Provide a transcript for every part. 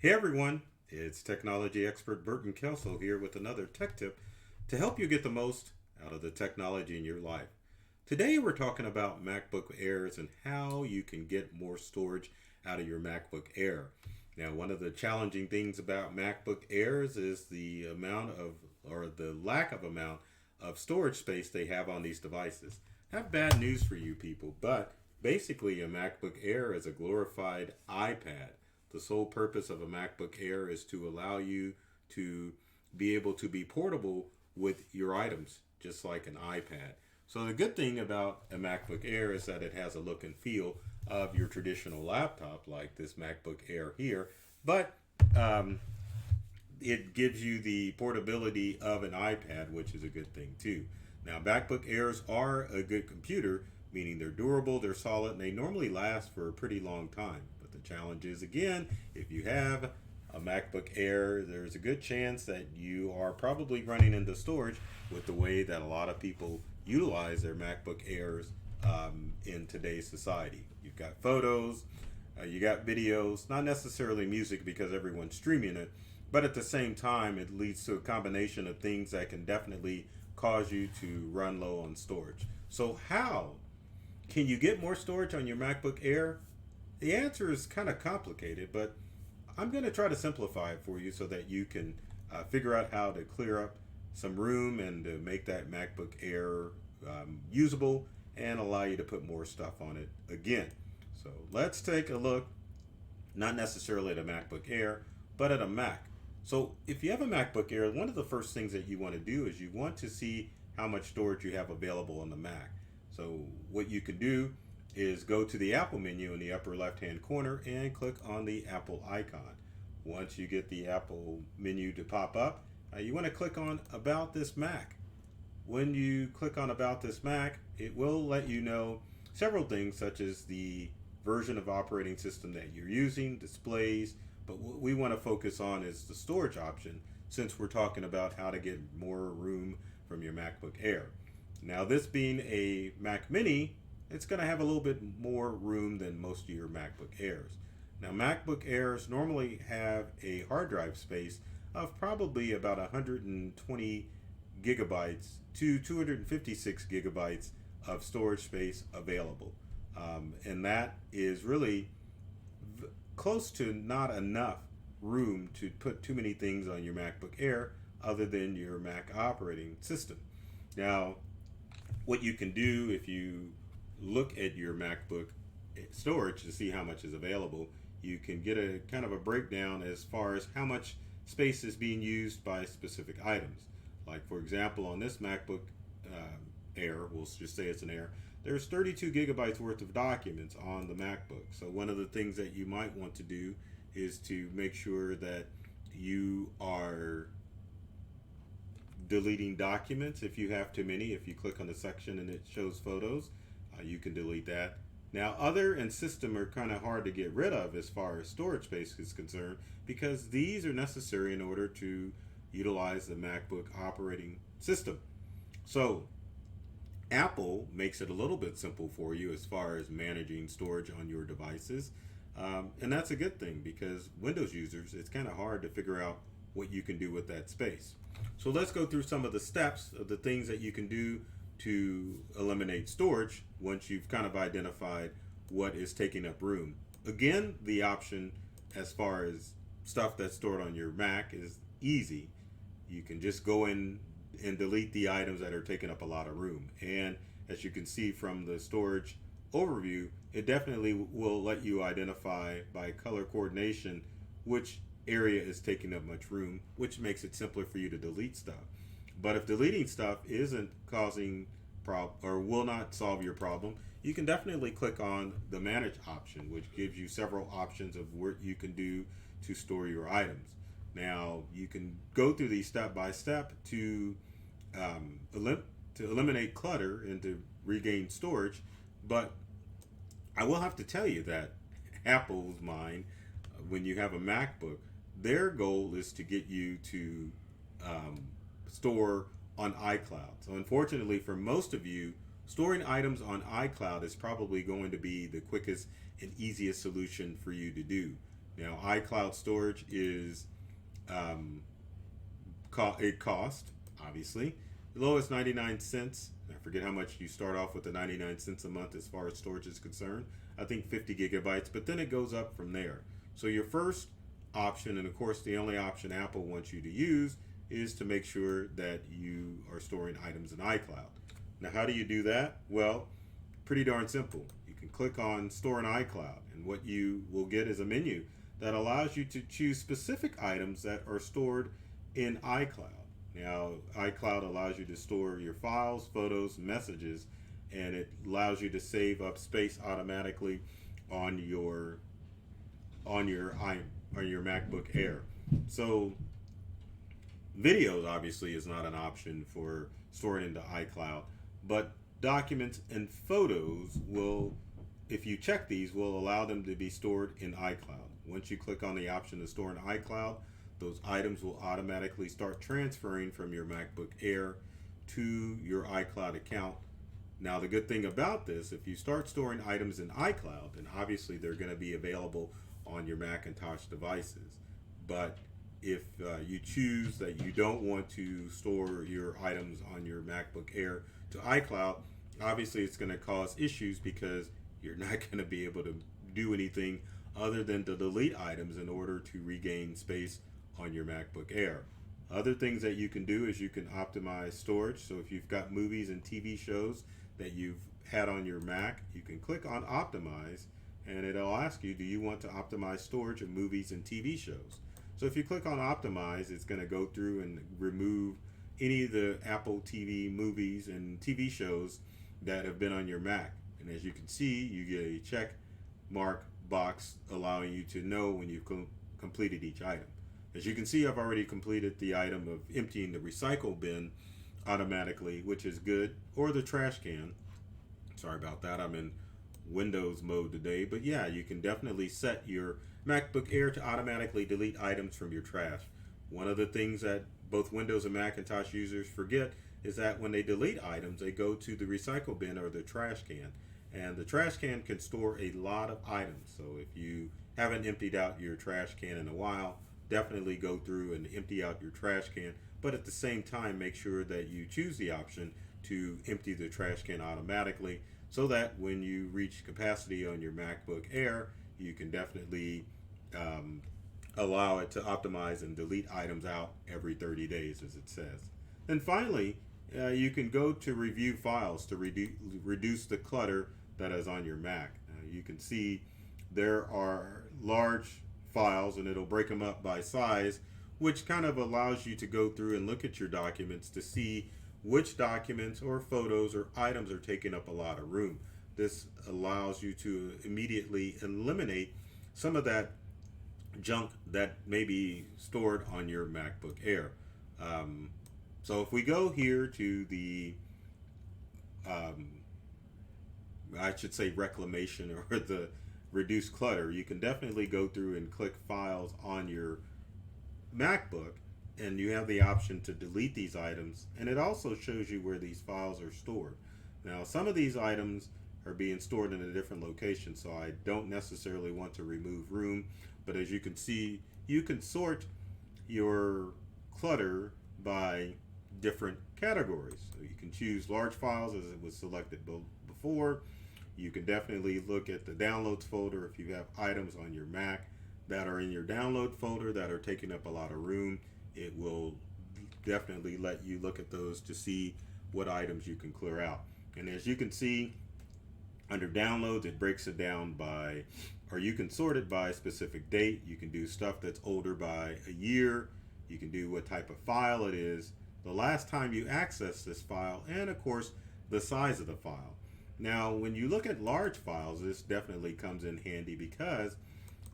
Hey everyone, it's technology expert Burton Kelso here with another tech tip to help you get the most out of the technology in your life. Today we're talking about MacBook Airs and how you can get more storage out of your MacBook Air. Now, one of the challenging things about MacBook Airs is the amount of, or the lack of amount of storage space they have on these devices. I have bad news for you people, but basically a MacBook Air is a glorified iPad. The sole purpose of a MacBook Air is to allow you to be able to be portable with your items, just like an iPad. So the good thing about a MacBook Air is that it has a look and feel of your traditional laptop, like this MacBook Air here, but um, it gives you the portability of an iPad, which is a good thing too. Now, MacBook Airs are a good computer, meaning they're durable, they're solid, and they normally last for a pretty long time. But the challenge is, again, if you have a MacBook Air, there's a good chance that you are probably running into storage with the way that a lot of people utilize their MacBook Airs in today's society. You've got photos, you got videos, not necessarily music because everyone's streaming it, but at the same time, it leads to a combination of things that can definitely cause you to run low on storage. So, how can you get more storage on your MacBook Air? The answer is kind of complicated, but I'm going to try to simplify it for you so that you can figure out how to clear up some room and to make that MacBook Air usable and allow you to put more stuff on it again. So let's take a look, not necessarily at a MacBook Air, but at a Mac. So if you have a MacBook Air, one of the first things that you want to do is you want to see how much storage you have available on the Mac. So what you can do is go to the Apple menu in the upper left hand corner and click on the Apple icon. Once you get the Apple menu to pop up, you want to click on About This Mac. When you click on About This Mac, it will let you know several things such as the version of operating system that you're using, displays, but what we want to focus on is the storage option since we're talking about how to get more room from your MacBook Air. Now, this being a Mac Mini, it's going to have a little bit more room than most of your MacBook Airs. Now, MacBook Airs normally have a hard drive space of probably about 120 gigabytes to 256 gigabytes of storage space available. And that is really close to not enough room to put too many things on your MacBook Air other than your Mac operating system. Now, what you can do if you look at your MacBook storage to see how much is available, you can get a kind of a breakdown as far as how much space is being used by specific items. Like, for example, on this MacBook Air, we'll just say it's an Air, there's 32 gigabytes worth of documents on the MacBook. So one of the things that you might want to do is to make sure that you are deleting documents if you have too many. If you click on the section and it shows photos, you can delete that. Now, other and system are kind of hard to get rid of as far as storage space is concerned because these are necessary in order to utilize the MacBook operating system. So Apple makes it a little bit simple for you as far as managing storage on your devices. And that's a good thing because Windows users, it's kind of hard to figure out what you can do with that space. So let's go through some of the steps of the things that you can do to eliminate storage once you've kind of identified what is taking up room. Again, the option as far as stuff that's stored on your Mac is easy. You can just go in and delete the items that are taking up a lot of room. And as you can see from the storage overview, it definitely will let you identify by color coordination which area is taking up much room, which makes it simpler for you to delete stuff. But if deleting stuff isn't causing or will not solve your problem, you can definitely click on the manage option, which gives you several options of what you can do to store your items. Now, you can go through these step by step to eliminate clutter and to regain storage, but I will have to tell you that Apple's mind, when you have a MacBook, their goal is to get you to store on iCloud. So unfortunately for most of you, storing items on iCloud is probably going to be the quickest and easiest solution for you to do. Now, iCloud storage is um, it cost, obviously. The lowest 99 cents. I forget how much you start off with the 99 cents a month as far as storage is concerned. I think 50 gigabytes, but then it goes up from there. So your first option, and of course the only option Apple wants you to use, is to make sure that you are storing items in iCloud. Now, how do you do that? Well, pretty darn simple. You can click on Store in iCloud, and what you will get is a menu that allows you to choose specific items that are stored in iCloud. Now, iCloud allows you to store your files, photos, messages, and it allows you to save up space automatically on your MacBook Air. So, videos obviously is not an option for storing into iCloud, but documents and photos will, if you check these, will allow them to be stored in iCloud. Once you click on the option to store in iCloud, those items will automatically start transferring from your MacBook Air to your iCloud account. Now, the good thing about this, if you start storing items in iCloud, then obviously they're going to be available on your Macintosh devices. But if you choose that you don't want to store your items on your MacBook Air to iCloud, obviously it's going to cause issues because you're not going to be able to do anything other than to delete items in order to regain space on your MacBook Air. Other things that you can do is you can optimize storage. So if you've got movies and TV shows that you've had on your Mac, you can click on Optimize, and it'll ask you, do you want to optimize storage of movies and TV shows? So if you click on Optimize, it's going to go through and remove any of the Apple TV movies and TV shows that have been on your Mac. And as you can see, you get a check mark box allowing you to know when you've completed each item. As you can see, I've already completed the item of emptying the recycle bin automatically, which is good, or the trash can. Sorry about that, I'm in Windows mode today, but yeah, you can definitely set your MacBook Air to automatically delete items from your trash. One of the things that both Windows and Macintosh users forget is that when they delete items, they go to the recycle bin or the trash can. And the trash can can store a lot of items. So if you haven't emptied out your trash can in a while, definitely go through and empty out your trash can. But at the same time, make sure that you choose the option to empty the trash can automatically so that when you reach capacity on your MacBook Air, you can definitely allow it to optimize and delete items out every 30 days, as it says. And finally, you can go to review files to reduce the clutter that is on your Mac. You can see there are large files, and it'll break them up by size, which kind of allows you to go through and look at your documents to see which documents or photos or items are taking up a lot of room. This allows you to immediately eliminate some of that junk that may be stored on your MacBook Air. So if we go here to the I should say reclamation or the reduce clutter, you can definitely go through and click files on your MacBook, and you have the option to delete these items, and it also shows you where these files are stored. Now, some of these items are being stored in a different location, so I don't necessarily want to remove room, but as you can see, you can sort your clutter by different categories. So you can choose large files as it was selected before. You can definitely look at the downloads folder if you have items on your Mac that are in your download folder that are taking up a lot of room. It will definitely let you look at those to see what items you can clear out. And as you can see, under downloads, it breaks it down by, or you can sort it by a specific date. You can do stuff that's older by a year. You can do what type of file it is, the last time you access this file, and of course, the size of the file. Now, when you look at large files, this definitely comes in handy because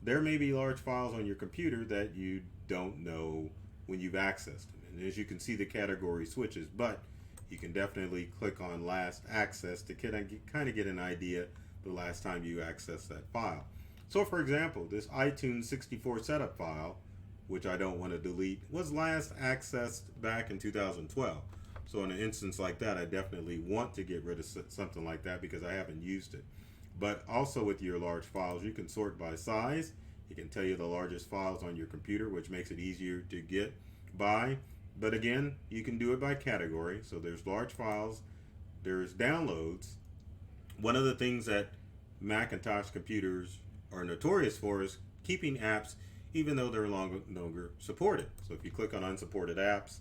there may be large files on your computer that you don't know when you've accessed them. And as you can see, the category switches, but you can definitely click on last access to kind of get an idea the last time you accessed that file. So for example, this iTunes 64 setup file, which I don't want to delete, was last accessed back in 2012. So in an instance like that, I definitely want to get rid of something like that because I haven't used it. But also with your large files, you can sort by size. It can tell you the largest files on your computer, which makes it easier to get by. But again, you can do it by category. So there's large files, there's downloads. One of the things that Macintosh computers are notorious for is keeping apps even though they're no longer supported. So if you click on unsupported apps,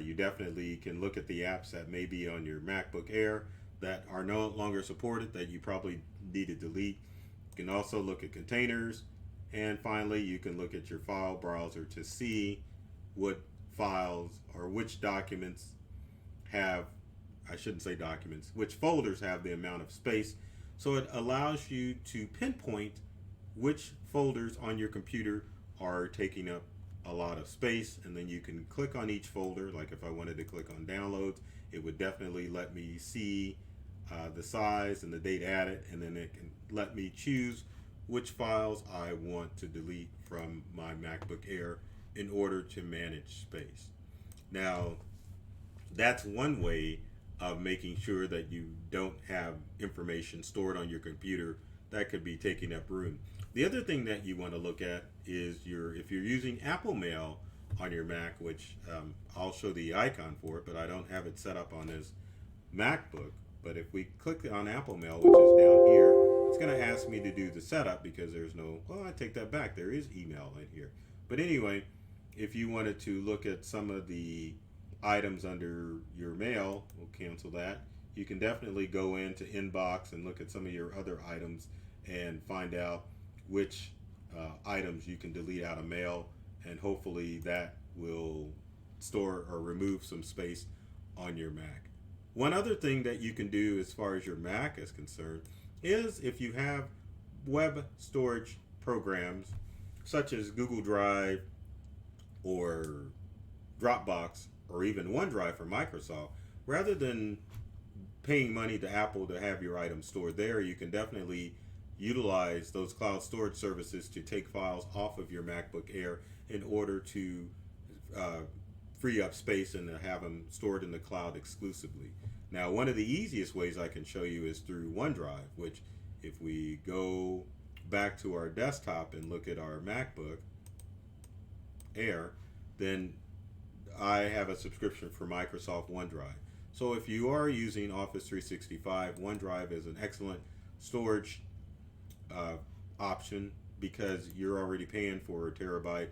you definitely can look at the apps that may be on your MacBook Air that are no longer supported that you probably need to delete. You can also look at containers, and finally you can look at your file browser to see what files or which documents have, I shouldn't say documents, which folders have the amount of space. So it allows you to pinpoint which folders on your computer are taking up a lot of space, and then you can click on each folder. Like if I wanted to click on downloads, it would definitely let me see the size and the date added, and then it can let me choose which files I want to delete from my MacBook Air in order to manage space. Now, that's one way of making sure that you don't have information stored on your computer that could be taking up room. The other thing that you want to look at is if you're using Apple Mail on your Mac, which I'll show the icon for it, but I don't have it set up on this MacBook. But if we click on Apple Mail, which is down here, it's going to ask me to do the setup because there's no, well, I take that back. There is email in here. But anyway, if you wanted to look at some of the items under your mail, we'll cancel that. You can definitely go into inbox and look at some of your other items and find out which items you can delete out of mail, and hopefully that will store or remove some space on your Mac. One other thing that you can do as far as your Mac is concerned is if you have web storage programs such as Google Drive or Dropbox or even OneDrive for Microsoft, rather than paying money to Apple to have your items stored there, you can definitely utilize those cloud storage services to take files off of your MacBook Air in order to free up space and to have them stored in the cloud exclusively. Now, one of the easiest ways I can show you is through OneDrive, which if we go back to our desktop and look at our MacBook Air, then I have a subscription for Microsoft OneDrive. So if you are using Office 365, OneDrive is an excellent storage option because you're already paying for a terabyte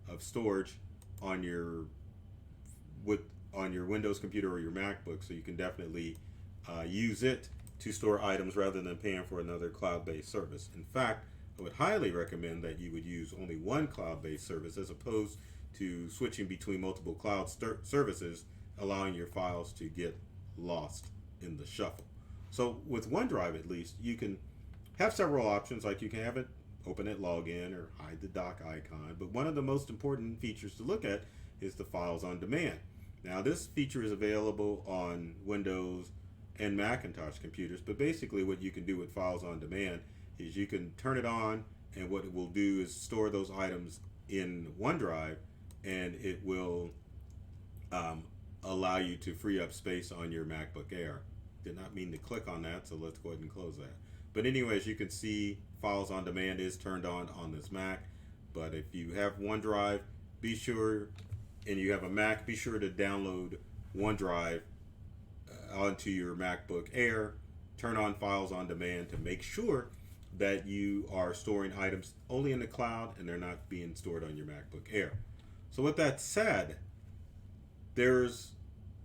of storage on your Windows computer or your MacBook, so you can definitely use it to store items rather than paying for another cloud-based service. In fact, I would highly recommend that you would use only one cloud-based service as opposed to switching between multiple cloud services, allowing your files to get lost in the shuffle. So with OneDrive, at least, you can have several options, like you can have it open it, log in, or hide the dock icon. But one of the most important features to look at is the files on demand. Now, this feature is available on Windows and Macintosh computers, but basically what you can do with files on demand is you can turn it on, and what it will do is store those items in OneDrive, and it will allow you to free up space on your MacBook Air. Did not mean to click on that, so let's go ahead and close that. But anyway, as you can see, files on demand is turned on this Mac. But if you have OneDrive, be sure, and you have a Mac, be sure to download OneDrive onto your MacBook Air. Turn on files on demand to make sure that you are storing items only in the cloud and they're not being stored on your MacBook Air. So with that said, there's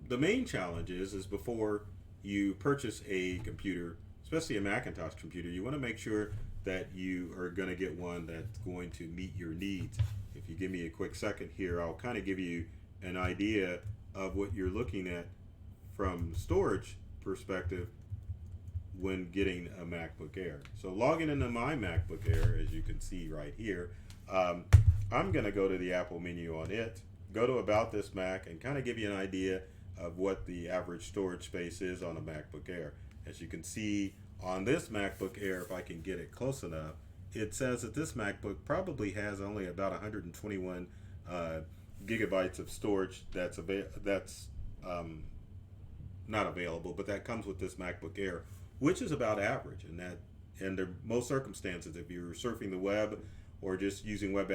the main challenge is before you purchase a computer, especially a Macintosh computer, you want to make sure that you are going to get one that's going to meet your needs. If you give me a quick second here, I'll kind of give you an idea of what you're looking at from storage perspective when getting a MacBook Air. So logging into my MacBook Air, as you can see right here, I'm going to go to the Apple menu on it, go to About This Mac, and kind of give you an idea of what the average storage space is on a MacBook Air. As you can see on this MacBook Air, if I can get it close enough, it says that this MacBook probably has only about 121 gigabytes of storage that's not available, but that comes with this MacBook Air, which is about average. And that, under most circumstances, if you're surfing the web or just using web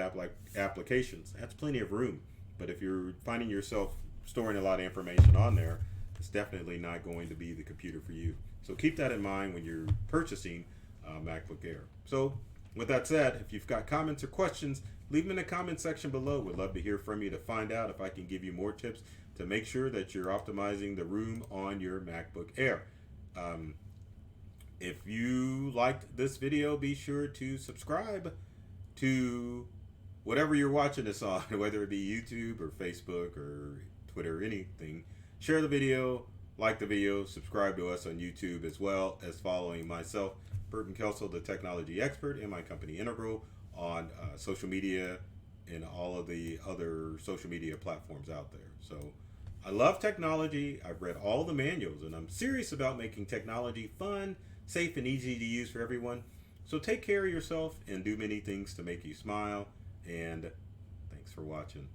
applications. That's plenty of room. But if you're finding yourself storing a lot of information on there, it's definitely not going to be the computer for you. So keep that in mind when you're purchasing a MacBook Air. So with that said, if you've got comments or questions, leave them in the comment section below. We'd love to hear from you to find out if I can give you more tips to make sure that you're optimizing the room on your MacBook Air. If you liked this video, be sure to subscribe to whatever you're watching this on, whether it be YouTube or Facebook or Twitter or anything. Share the video, like the video, subscribe to us on YouTube, as well as following myself, Burton Kelso, the technology expert, and my company Integral on social media and all of the other social media platforms out there. So I love technology. I've read all the manuals, and I'm serious about making technology fun, safe, and easy to use for everyone. So take care of yourself and do many things to make you smile. And thanks for watching.